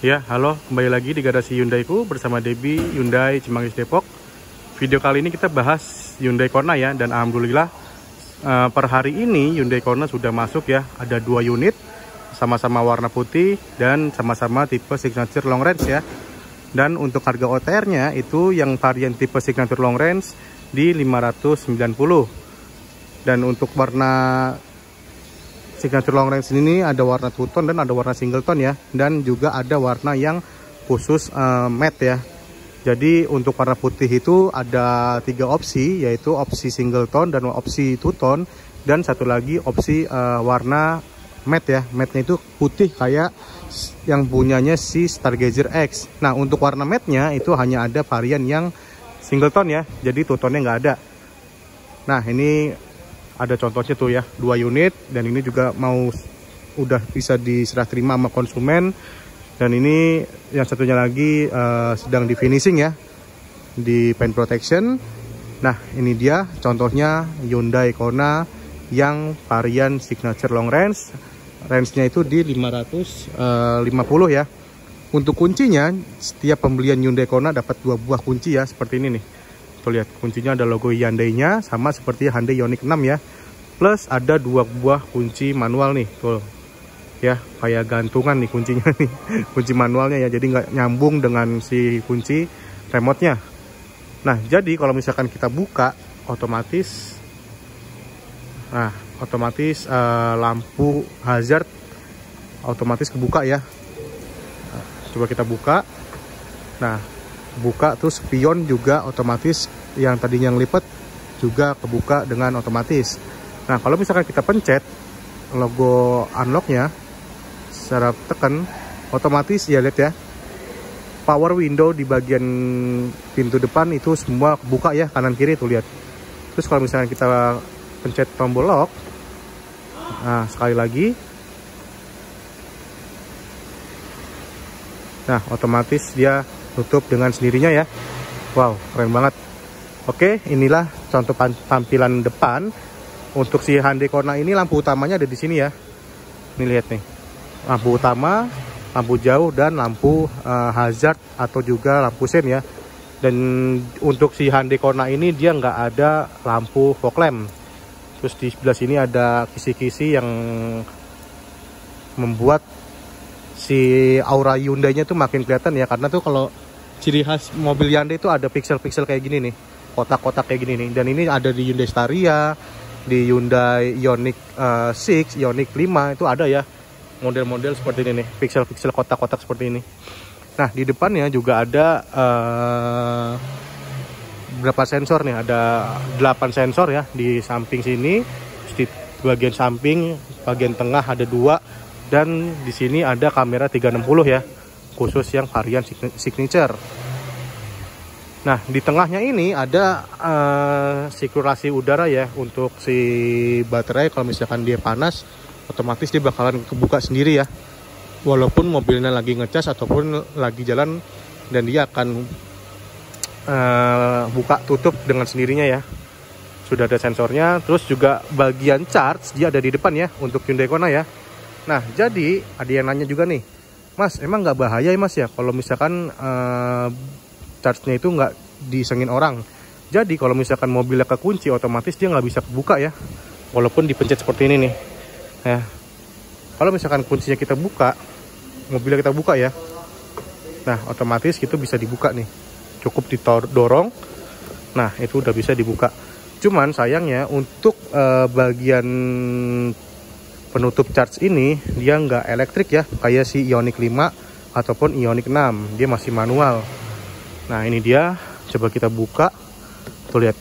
Ya, halo, kembali lagi di garasi Hyundai-ku bersama Debi Hyundai Cimanggis Depok. Video kali ini kita bahas Hyundai Kona ya, dan alhamdulillah per hari ini Hyundai Kona sudah masuk ya. Ada 2 unit, sama-sama warna putih dan sama-sama tipe signature long range ya. Dan untuk harga OTR-nya itu yang varian tipe signature long range di 590. Dan untuk warna signature long range ini ada warna two tone dan ada warna single tone ya, dan juga ada warna yang khusus matte ya. Jadi untuk warna putih itu ada 3 opsi, yaitu opsi single tone dan opsi two tone, dan satu lagi opsi warna matte ya. Matte-nya itu putih kayak yang punyanya si Stargazer X. Nah untuk warna matte-nya itu hanya ada varian yang single tone ya, jadi two tone-nya nggak ada. Nah ini ada contohnya tuh ya, 2 unit, dan ini juga udah bisa diserah terima sama konsumen. Dan ini yang satunya lagi sedang di finishing ya, di paint protection. Nah ini dia contohnya Hyundai Kona yang varian signature long range. Range-nya itu di 550 ya. Untuk kuncinya, setiap pembelian Hyundai Kona dapat 2 buah kunci ya, seperti ini nih. Tuh lihat, kuncinya ada logo Hyundai-nya sama seperti Hyundai Ioniq 6 ya. Plus ada 2 buah kunci manual nih, tuh. Ya, kayak gantungan nih kuncinya nih. Kunci manualnya ya, jadi nggak nyambung dengan si kunci remote-nya. Nah, jadi kalau misalkan kita buka otomatis lampu hazard otomatis kebuka ya. Nah, coba kita buka. Nah, buka, terus spion juga otomatis, yang tadinya ngelipet juga kebuka dengan otomatis. Nah kalau misalkan kita pencet logo unlocknya secara tekan, otomatis ya, lihat ya, power window di bagian pintu depan itu semua kebuka ya, kanan kiri tuh lihat. Terus kalau misalkan kita pencet tombol lock, nah sekali lagi, nah otomatis dia tutup dengan sendirinya ya. Wow, keren banget. Oke, inilah contoh tampilan depan. Untuk si Hyundai Kona ini lampu utamanya ada di sini ya. Nih lihat nih, lampu utama, lampu jauh, dan lampu hazard atau juga lampu sen ya. Dan untuk si Hyundai Kona ini dia nggak ada lampu fog lamp. Terus di sebelah sini ada kisi-kisi yang membuat si aura Hyundai-nya tuh makin kelihatan ya, karena tuh kalau ciri khas mobil Hyundai itu ada pixel-pixel kayak gini nih, kotak-kotak kayak gini nih. Dan ini ada di Hyundai Staria, di Hyundai Ioniq 6, Ioniq 5 itu ada ya, model-model seperti ini nih, pixel-pixel kotak-kotak seperti ini. Nah di depannya juga ada berapa sensor nih, ada 8 sensor ya di samping sini. Di bagian samping, bagian tengah ada 2, dan di sini ada kamera 360 ya, khusus yang varian signature. Nah di tengahnya ini ada sirkulasi udara ya, untuk si baterai. Kalau misalkan dia panas, otomatis dia bakalan kebuka sendiri ya, walaupun mobilnya lagi ngecas ataupun lagi jalan, dan dia akan buka tutup dengan sendirinya ya. Sudah ada sensornya. Terus juga bagian charge dia ada di depan ya, untuk Hyundai Kona ya. Nah jadi ada yang nanya juga nih, Mas, emang nggak bahaya ya Mas ya kalau misalkan charge-nya itu nggak disengin orang? Jadi kalau misalkan mobilnya kekunci, otomatis dia nggak bisa kebuka ya, walaupun dipencet seperti ini nih ya. Kalau misalkan kuncinya kita buka, mobilnya kita buka ya, nah otomatis itu bisa dibuka nih, cukup didorong, nah itu udah bisa dibuka. Cuman sayangnya untuk bagian penutup charge ini dia nggak elektrik ya, kayak si Ioniq 5 ataupun Ioniq 6, dia masih manual. Nah ini dia, coba kita buka, tuh lihat.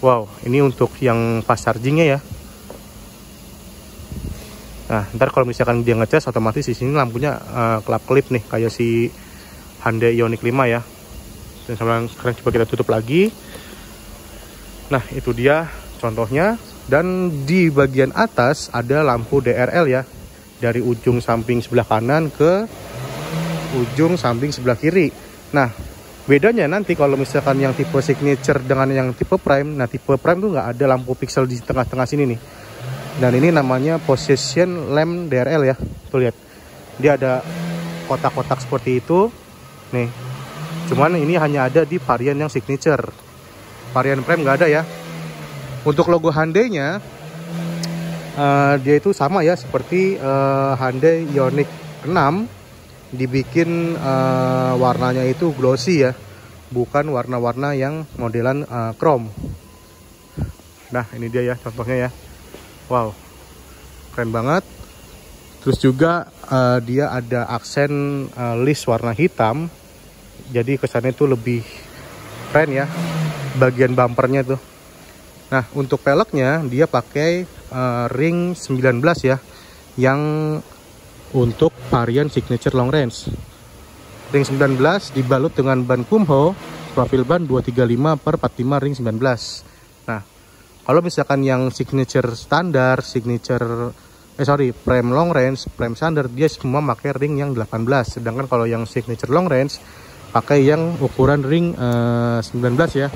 Wow, ini untuk yang fast chargingnya ya. Nah ntar kalau misalkan dia ngecas, otomatis di sini lampunya kelap-kelip nih, kayak si Hyundai Ioniq 5 ya. Dan sekarang coba kita tutup lagi. Nah itu dia contohnya. Dan di bagian atas ada lampu DRL ya, dari ujung samping sebelah kanan ke ujung samping sebelah kiri. Nah bedanya nanti kalau misalkan yang tipe signature dengan yang tipe prime, nah tipe prime tuh nggak ada lampu pixel di tengah-tengah sini nih. Dan ini namanya position lamp DRL ya, tuh lihat, dia ada kotak-kotak seperti itu nih. Cuman ini hanya ada di varian yang signature. Varian prime nggak ada ya. Untuk logo Hyundai-nya dia itu sama ya seperti Hyundai Ioniq 6, dibikin warnanya itu glossy ya, bukan warna-warna yang modelan chrome. Nah ini dia ya contohnya ya. Wow, keren banget. Terus juga dia ada aksen list warna hitam, jadi kesannya itu lebih keren ya bagian bumpernya tuh. Nah untuk peleknya dia pakai ring 19 ya, yang untuk varian signature long range. Ring 19 dibalut dengan ban Kumho profil ban 235/45 ring 19. Nah kalau misalkan yang signature standar, prime long range, prime standard, dia semua pakai ring yang 18. Sedangkan kalau yang signature long range pakai yang ukuran ring 19 ya.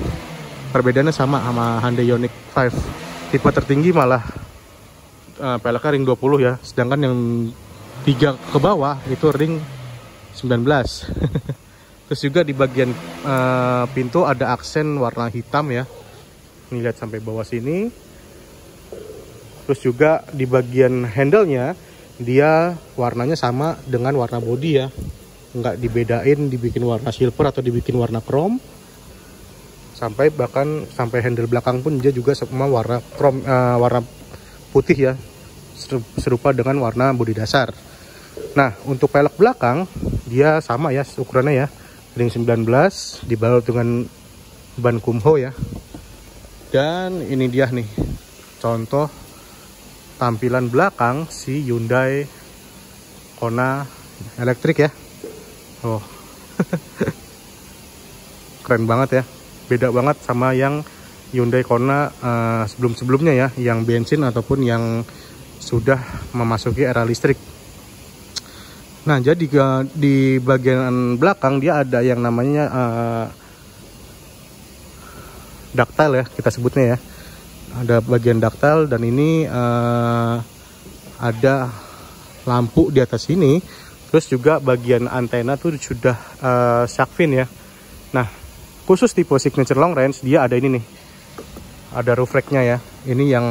Perbedaannya sama Hyundai Ioniq 5. Tipe tertinggi malah peleknya ring 20 ya. Sedangkan yang 3 ke bawah itu ring 19. Terus juga di bagian pintu ada aksen warna hitam ya. Ini lihat sampai bawah sini. Terus juga di bagian handle-nya dia warnanya sama dengan warna bodi ya. Nggak dibedain dibikin warna silver atau dibikin warna chrome. Bahkan sampai handle belakang pun dia juga semua warna chrome, warna putih ya. Serupa dengan warna bodi dasar. Nah untuk pelek belakang dia sama ya ukurannya ya, ring 19 dibalut dengan ban Kumho ya. Dan ini dia nih contoh tampilan belakang si Hyundai Kona elektrik ya. Oh keren banget ya, beda banget sama yang Hyundai Kona sebelum-sebelumnya ya, yang bensin ataupun yang sudah memasuki era listrik. Nah jadi di bagian belakang dia ada yang namanya ductile ya kita sebutnya ya. Ada bagian ductile dan ini ada lampu di atas sini. Terus juga bagian antena tuh sudah shark fin ya. Nah khusus tipe signature long range dia ada ini nih, ada roof rack-nya ya. Ini yang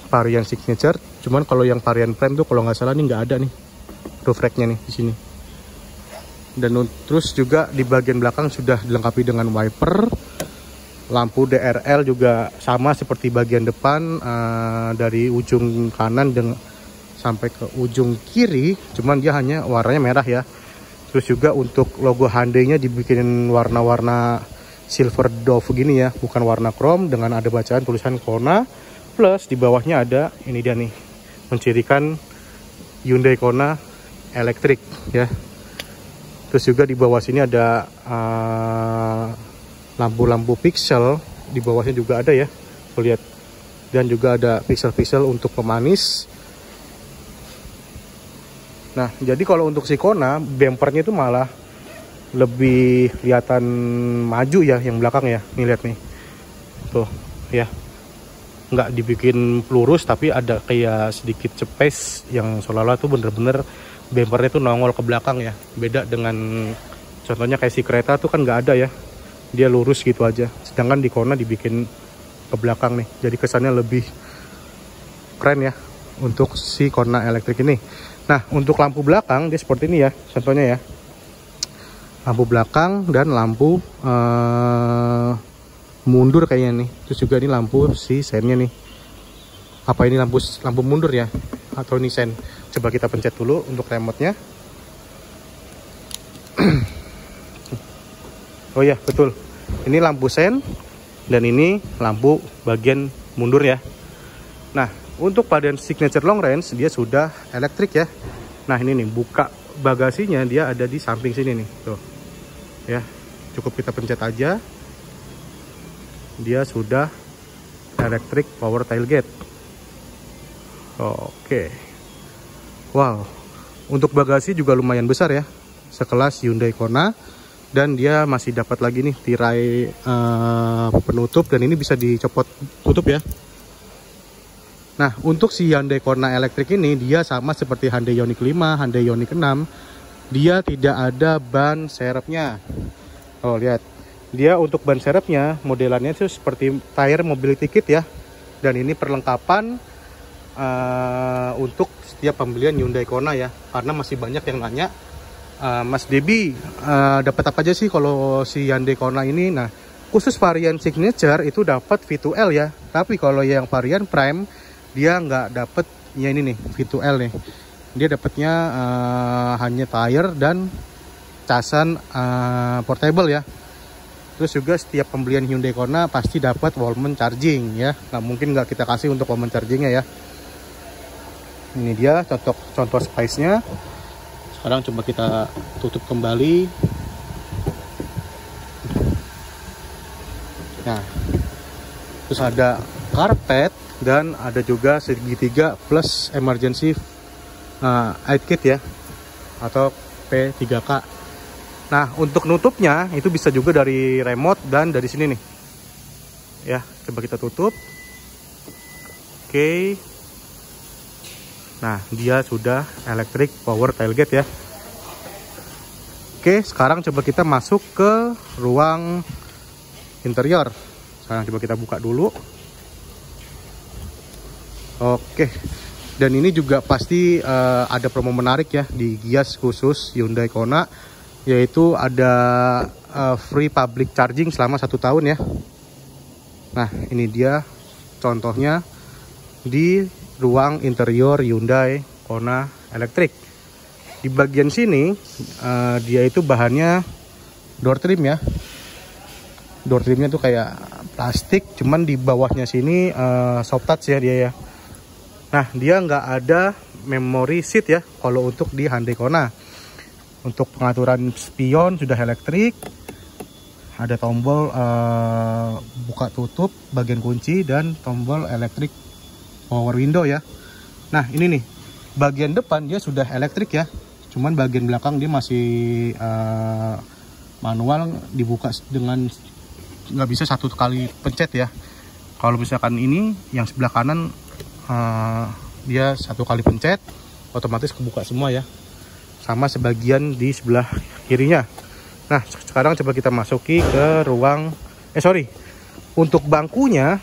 varian signature. Cuman kalau yang varian prime tuh kalau nggak salah nih nggak ada nih roof rack-nya nih di sini. Dan terus juga di bagian belakang sudah dilengkapi dengan wiper. Lampu DRL juga sama seperti bagian depan, dari ujung kanan sampai ke ujung kiri, cuman dia hanya warnanya merah ya. Terus juga untuk logo Hyundai-nya dibikin warna-warna silver dove gini ya, bukan warna chrome, dengan ada bacaan tulisan Kona. Plus di bawahnya ada ini dia nih, mencirikan Hyundai Kona elektrik ya. Terus juga di bawah sini ada lampu-lampu pixel, di bawahnya juga ada ya, lihat. Dan juga ada pixel-pixel untuk pemanis. Nah jadi kalau untuk si Kona bumpernya itu malah lebih kelihatan maju ya yang belakang ya. Nih lihat nih tuh ya, nggak dibikin lurus tapi ada kayak sedikit cepes yang seolah-olah tuh bener-bener bumpernya tuh nongol ke belakang ya. Beda dengan contohnya kayak si kereta tuh kan nggak ada ya, dia lurus gitu aja. Sedangkan di Kona dibikin ke belakang nih, jadi kesannya lebih keren ya untuk si Kona elektrik ini. Nah untuk lampu belakang dia seperti ini ya contohnya ya, lampu belakang dan lampu mundur kayaknya nih. Terus juga ini lampu si sennya nih, apa ini lampu mundur ya atau ini sen. Coba kita pencet dulu untuk remote-nya. Oh ya betul, ini lampu sen dan ini lampu bagian mundur ya. Nah untuk varian signature long range dia sudah elektrik ya. Nah ini nih buka bagasinya dia ada di samping sini nih tuh ya, cukup kita pencet aja dia sudah electric power tailgate. Oke, wow, untuk bagasi juga lumayan besar ya, sekelas Hyundai Kona. Dan dia masih dapat lagi nih tirai penutup, dan ini bisa dicopot tutup ya. Nah untuk si Hyundai Kona elektrik ini dia sama seperti Hyundai Ioniq 5, Hyundai Ioniq 6. dia tidak ada ban serepnya. Oh lihat, dia untuk ban serepnya modelannya itu seperti tire mobility kit ya. Dan ini perlengkapan untuk setiap pembelian Hyundai Kona ya. Karena masih banyak yang nanya, Mas Debi dapat apa aja sih kalau si Hyundai Kona ini? Nah, khusus varian signature itu dapat V2L ya. Tapi kalau yang varian prime dia nggak dapat ya ini nih V2L nih. Dia dapatnya hanya tire dan casan portable ya. Terus juga setiap pembelian Hyundai Kona pasti dapat Wallman charging ya. Nah mungkin nggak kita kasih untuk Wallman chargingnya ya. Ini dia contoh spice-nya. Sekarang coba kita tutup kembali. Nah, terus ada karpet dan ada juga segitiga plus emergency aid kit ya, atau P3K. Nah untuk nutupnya itu bisa juga dari remote dan dari sini nih ya. Coba kita tutup. Oke. Nah dia sudah electric power tailgate ya. Oke, sekarang coba kita masuk ke ruang interior. Sekarang coba kita buka dulu. Oke, dan ini juga pasti ada promo menarik ya di Gias khusus Hyundai Kona, yaitu ada free public charging selama 1 tahun ya. Nah ini dia contohnya di ruang interior Hyundai Kona elektrik. Di bagian sini dia itu bahannya door trim ya. Door trimnya tuh kayak plastik, cuman di bawahnya sini soft touch ya dia ya. Nah dia nggak ada memory seat ya kalau untuk di Hyundai Kona. Untuk pengaturan spion sudah elektrik. Ada tombol buka tutup bagian kunci dan tombol elektrik power window ya. Nah ini nih bagian depan dia sudah elektrik ya. Cuman bagian belakang dia masih manual, dibuka dengan nggak bisa 1 kali pencet ya. Kalau misalkan ini yang sebelah kanan dia 1 kali pencet otomatis kebuka semua ya, sama sebagian di sebelah kirinya. Nah sekarang coba kita masuki ke ruang untuk bangkunya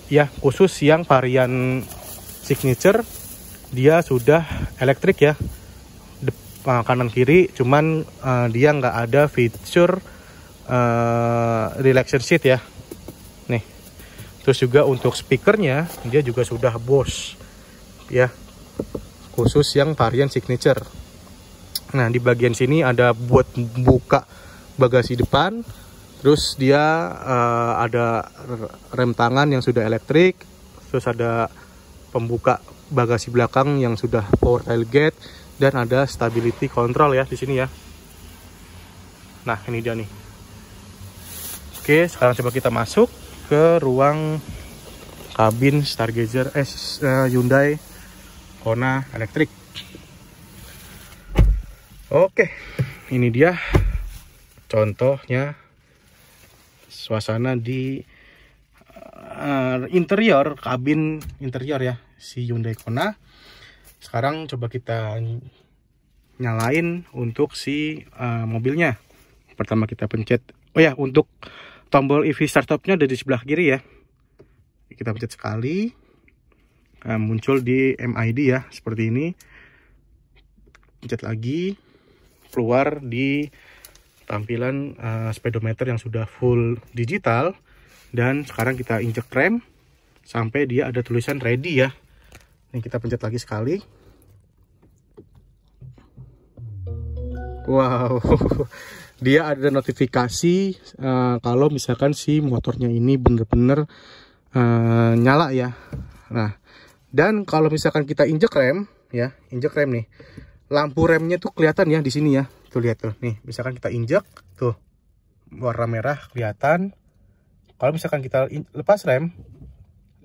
ya, khusus yang varian signature dia sudah elektrik ya, kanan kiri, cuman dia nggak ada fitur relaxation seat ya nih. Terus juga untuk speakernya dia juga sudah Bose ya, khusus yang varian signature. Nah di bagian sini ada buat buka bagasi depan. Terus dia ada rem tangan yang sudah elektrik. Terus ada pembuka bagasi belakang yang sudah power tailgate, dan ada stability control ya di sini ya. Nah ini dia nih. Oke, sekarang coba kita masuk ke ruang kabin Stargazer Hyundai Kona elektrik. Oke, ini dia contohnya suasana di interior, kabin interior ya si Hyundai Kona. Sekarang coba kita nyalain untuk si mobilnya. Pertama kita pencet, untuk tombol EV startupnya ada di sebelah kiri ya. Kita pencet sekali, muncul di MID ya seperti ini. Pencet lagi, keluar di tampilan speedometer yang sudah full digital. Dan sekarang kita injek rem sampai dia ada tulisan ready ya. Ini kita pencet lagi sekali. Wow, dia ada notifikasi kalau misalkan si motornya ini bener-bener nyala ya. Nah, dan kalau misalkan kita injek rem ya, injek rem nih, lampu remnya tuh kelihatan ya di sini ya. Tuh lihat tuh, nih misalkan kita injek tuh warna merah kelihatan. Kalau misalkan kita lepas rem,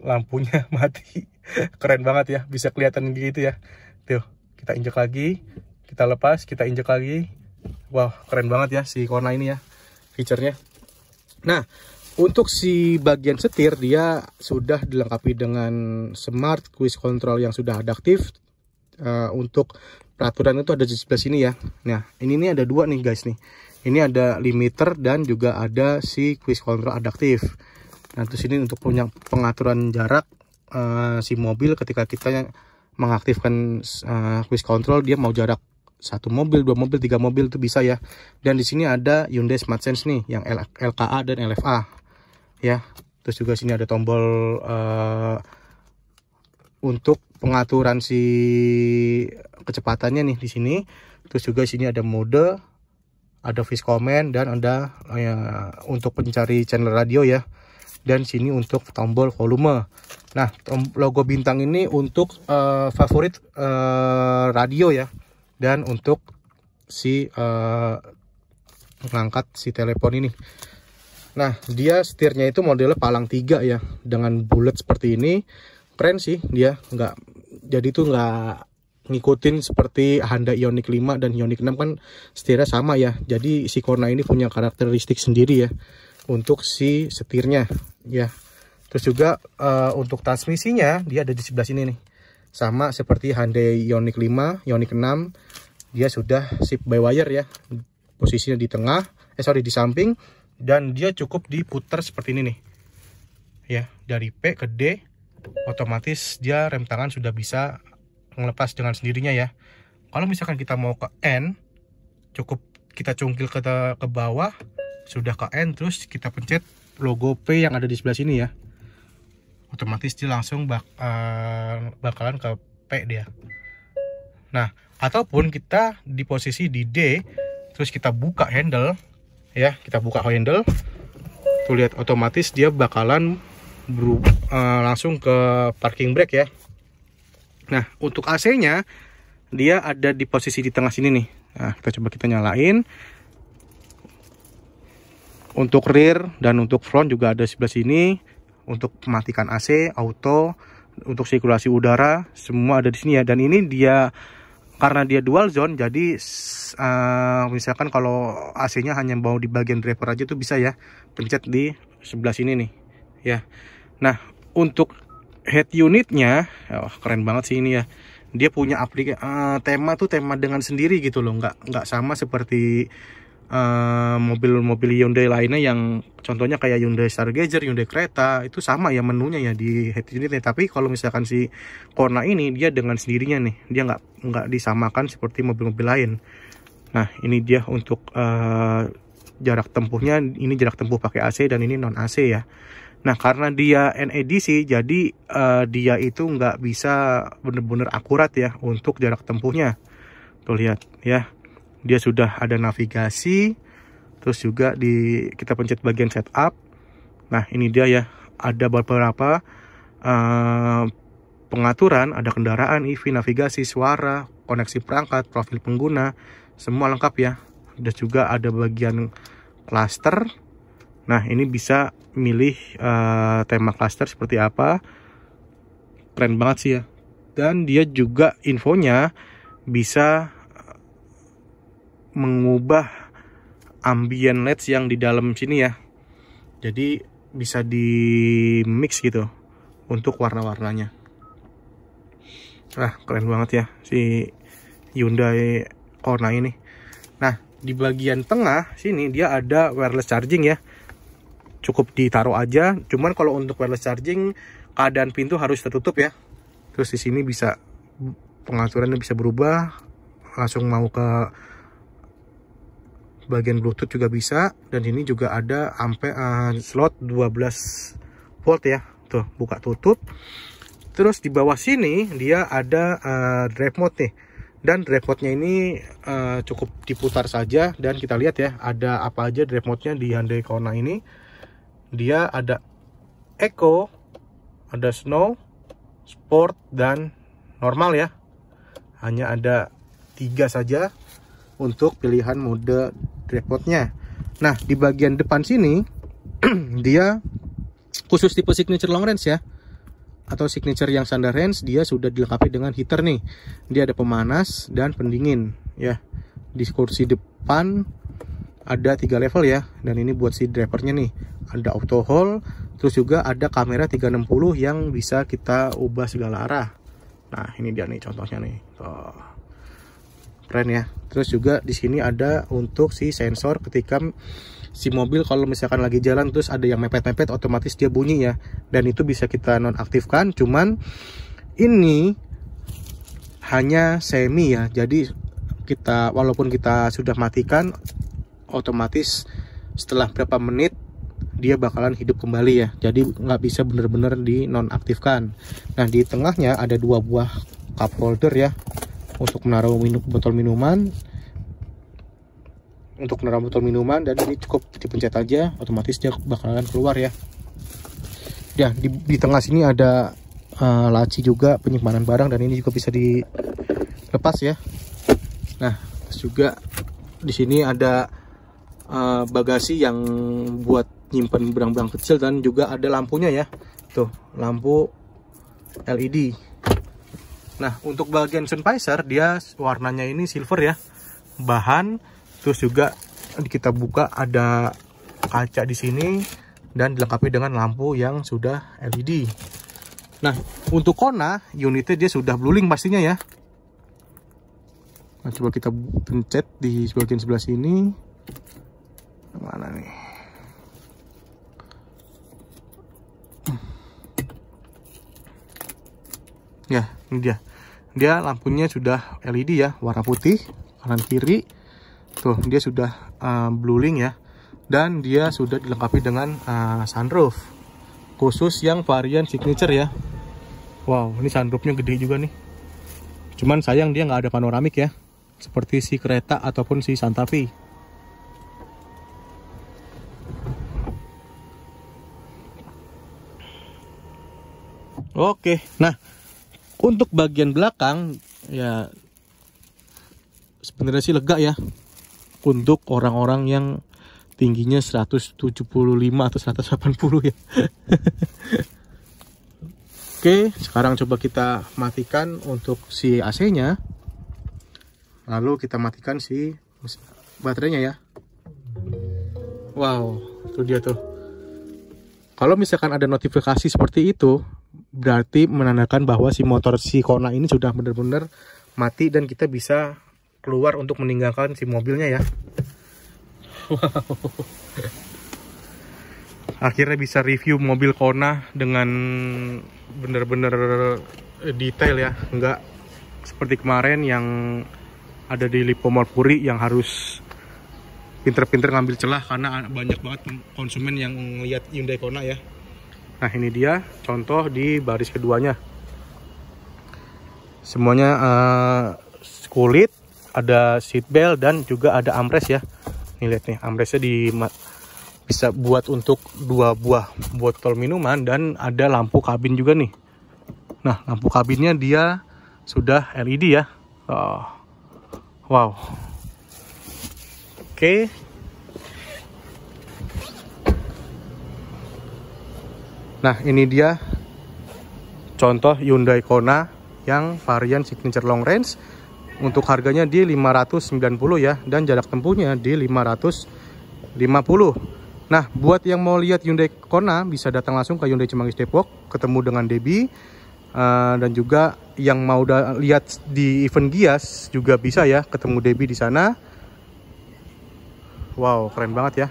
lampunya mati. Keren banget ya, bisa kelihatan gitu ya. Tuh, kita injek lagi, kita lepas, kita injek lagi. Wow, keren banget ya si Kona ini ya fiturnya. Nah, untuk si bagian setir dia sudah dilengkapi dengan smart cruise control yang sudah adaptif Untuk peraturan itu ada di sebelah sini ya. Nah, ini nih ada dua nih guys nih. Ini ada limiter dan juga ada si cruise control adaptif. Nah, terus ini untuk punya pengaturan jarak si mobil ketika kita mengaktifkan cruise control, dia mau jarak 1 mobil, 2 mobil, 3 mobil itu bisa ya. Dan di sini ada Hyundai Smart Sense nih yang LKA dan LFA ya. Terus juga sini ada tombol untuk pengaturan si kecepatannya nih di sini. Terus juga sini ada mode, ada voice command, dan ada untuk pencari channel radio ya. Dan sini untuk tombol volume. Nah, logo bintang ini untuk favorit radio ya. Dan untuk si mengangkat si telepon ini. Nah, dia setirnya itu modelnya palang 3 ya, dengan bulat seperti ini. Keren sih dia, jadi tuh nggak ngikutin seperti Hyundai Ioniq 5 dan Ioniq 6 kan setirnya sama ya. Jadi si Kona ini punya karakteristik sendiri ya untuk si setirnya ya. Terus juga untuk transmisinya dia ada di sebelah sini nih. Sama seperti Hyundai Ioniq 5, Ioniq 6, dia sudah shift by wire ya. Posisinya di tengah, di samping, dan dia cukup diputar seperti ini nih. Ya, dari P ke D, otomatis dia rem tangan sudah bisa ngelepas dengan sendirinya ya. Kalau misalkan kita mau ke N, cukup kita cungkil ke bawah, sudah ke N, terus kita pencet logo P yang ada di sebelah sini ya. Otomatis dia langsung bakalan ke P dia. Nah, ataupun kita di posisi di D, terus kita buka handle ya, tuh lihat otomatis dia bakalan langsung ke parking brake ya. Nah, untuk AC-nya dia ada di posisi di tengah sini nih. Nah, kita nyalain. Untuk rear dan untuk front juga ada sebelah sini. Untuk mematikan AC, auto, untuk sirkulasi udara, semua ada di sini ya. Dan ini dia karena dia dual zone, jadi misalkan kalau AC-nya hanya mau di bagian driver aja tuh bisa ya, pencet di sebelah sini nih ya. Nah, untuk head unitnya, keren banget sih ini ya. Dia punya tema dengan sendiri gitu loh, nggak sama seperti mobil-mobil Hyundai lainnya yang contohnya kayak Hyundai Stargazer, Hyundai Creta, itu sama ya menunya ya di head unitnya. Tapi kalau misalkan si Kona ini dia dengan sendirinya nih, dia nggak disamakan seperti mobil-mobil lain. Nah, ini dia untuk jarak tempuhnya, ini jarak tempuh pakai AC dan ini non AC ya. Nah, karena dia NEDC, jadi dia itu nggak bisa bener-bener akurat ya untuk jarak tempuhnya. Tuh lihat ya. Dia sudah ada navigasi, terus juga kita pencet bagian setup. Nah, ini dia ya, ada beberapa pengaturan, ada kendaraan, EV, navigasi, suara, koneksi perangkat, profil pengguna, semua lengkap ya. Dan juga ada bagian cluster. Nah, ini bisa milih tema cluster seperti apa. Keren banget sih ya. Dan dia juga infonya bisa mengubah ambient LEDs yang di dalam sini ya. Jadi bisa di mix gitu untuk warna-warnanya. Keren banget ya si Hyundai Kona ini. Nah, di bagian tengah sini dia ada wireless charging ya. Cukup ditaruh aja. Cuman kalau untuk wireless charging, keadaan pintu harus tertutup ya. Terus di sini bisa pengaturannya bisa berubah, langsung mau ke bagian Bluetooth juga bisa. Dan ini juga ada slot 12 volt ya. Tuh, buka tutup. Terus di bawah sini dia ada drive mode nih. Dan drive mode-nya ini cukup diputar saja. Dan kita lihat ya, ada apa aja drive mode-nya di Hyundai Kona ini. Dia ada Eco, ada Snow, Sport, dan normal ya. Hanya ada 3 saja untuk pilihan mode drive mode-nya. Nah, di bagian depan sini dia khusus tipe signature long range ya, atau signature yang standar range, dia sudah dilengkapi dengan heater nih. Dia ada pemanas dan pendingin ya. Di kursi depan ada 3 level ya, dan ini buat si drivernya nih. Ada auto hold, terus juga ada kamera 360 yang bisa kita ubah segala arah. Nah, ini dia nih contohnya nih. Tuh. Keren ya. Terus juga di sini ada untuk si sensor ketika si mobil kalau misalkan lagi jalan terus ada yang mepet-mepet, otomatis dia bunyi ya. Dan itu bisa kita nonaktifkan, cuman ini hanya semi ya. Jadi kita walaupun kita sudah matikan, otomatis setelah berapa menit dia bakalan hidup kembali ya. Jadi nggak bisa bener-bener di nonaktifkan. Nah, di tengahnya ada 2 buah cup holder ya, untuk menaruh botol minuman. Dan ini cukup dipencet aja, otomatis dia bakalan keluar ya. Ya, di tengah sini ada laci juga penyimpanan barang, dan ini juga bisa dilepas ya. Nah, terus juga di sini ada bagasi yang buat nyimpan barang-barang kecil, dan juga ada lampunya ya. Tuh, lampu LED. Nah, untuk bagian sun visor dia warnanya ini silver ya. Bahan, terus juga kita buka ada kaca di sini dan dilengkapi dengan lampu yang sudah LED. Nah, untuk Kona unitnya dia sudah blueling pastinya ya. Nah, coba kita pencet di bagian sebelah sini. Mana nih? Ya, ini dia. Dia lampunya sudah LED ya, warna putih, kanan kiri. Tuh, dia sudah blueling ya. Dan dia sudah dilengkapi dengan sunroof. Khusus yang varian signature ya. Wow, ini sunroofnya gede juga nih. Cuman sayang dia nggak ada panoramik ya, seperti si kereta ataupun si Santa Fe. Oke, nah untuk bagian belakang ya sebenarnya sih lega ya, untuk orang-orang yang tingginya 175 atau 180 ya. Oke, sekarang coba kita matikan untuk si AC-nya. Lalu kita matikan si baterainya ya. Wow, itu dia tuh. Kalau misalkan ada notifikasi seperti itu, berarti menandakan bahwa si motor si Kona ini sudah benar-benar mati dan kita bisa keluar untuk meninggalkan si mobilnya ya. Wow. Akhirnya bisa review mobil Kona dengan benar-benar detail ya, nggak seperti kemarin yang ada di Lippo Mall Puri yang harus pinter-pinter ngambil celah karena banyak banget konsumen yang lihat Hyundai Kona ya. Nah, ini dia contoh di baris keduanya. Semuanya kulit, ada seat belt dan juga ada armrest ya. Nih lihat nih, armrestnya bisa buat untuk 2 buah botol minuman, dan ada lampu kabin juga nih. Nah, lampu kabinnya dia sudah LED ya. Oh, wow. Oke. Nah, ini dia contoh Hyundai Kona yang varian signature long range. Untuk harganya di 590 ya, dan jarak tempuhnya di 550. Nah, buat yang mau lihat Hyundai Kona bisa datang langsung ke Hyundai Cimanggis Depok, ketemu dengan Debbie. Dan juga yang mau lihat di event Gias juga bisa ya, ketemu Debbie di sana. Wow, keren banget ya.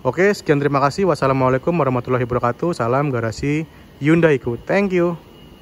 Oke, sekian, terima kasih. Wassalamualaikum warahmatullahi wabarakatuh. Salam garasi Hyundai ku. Thank you.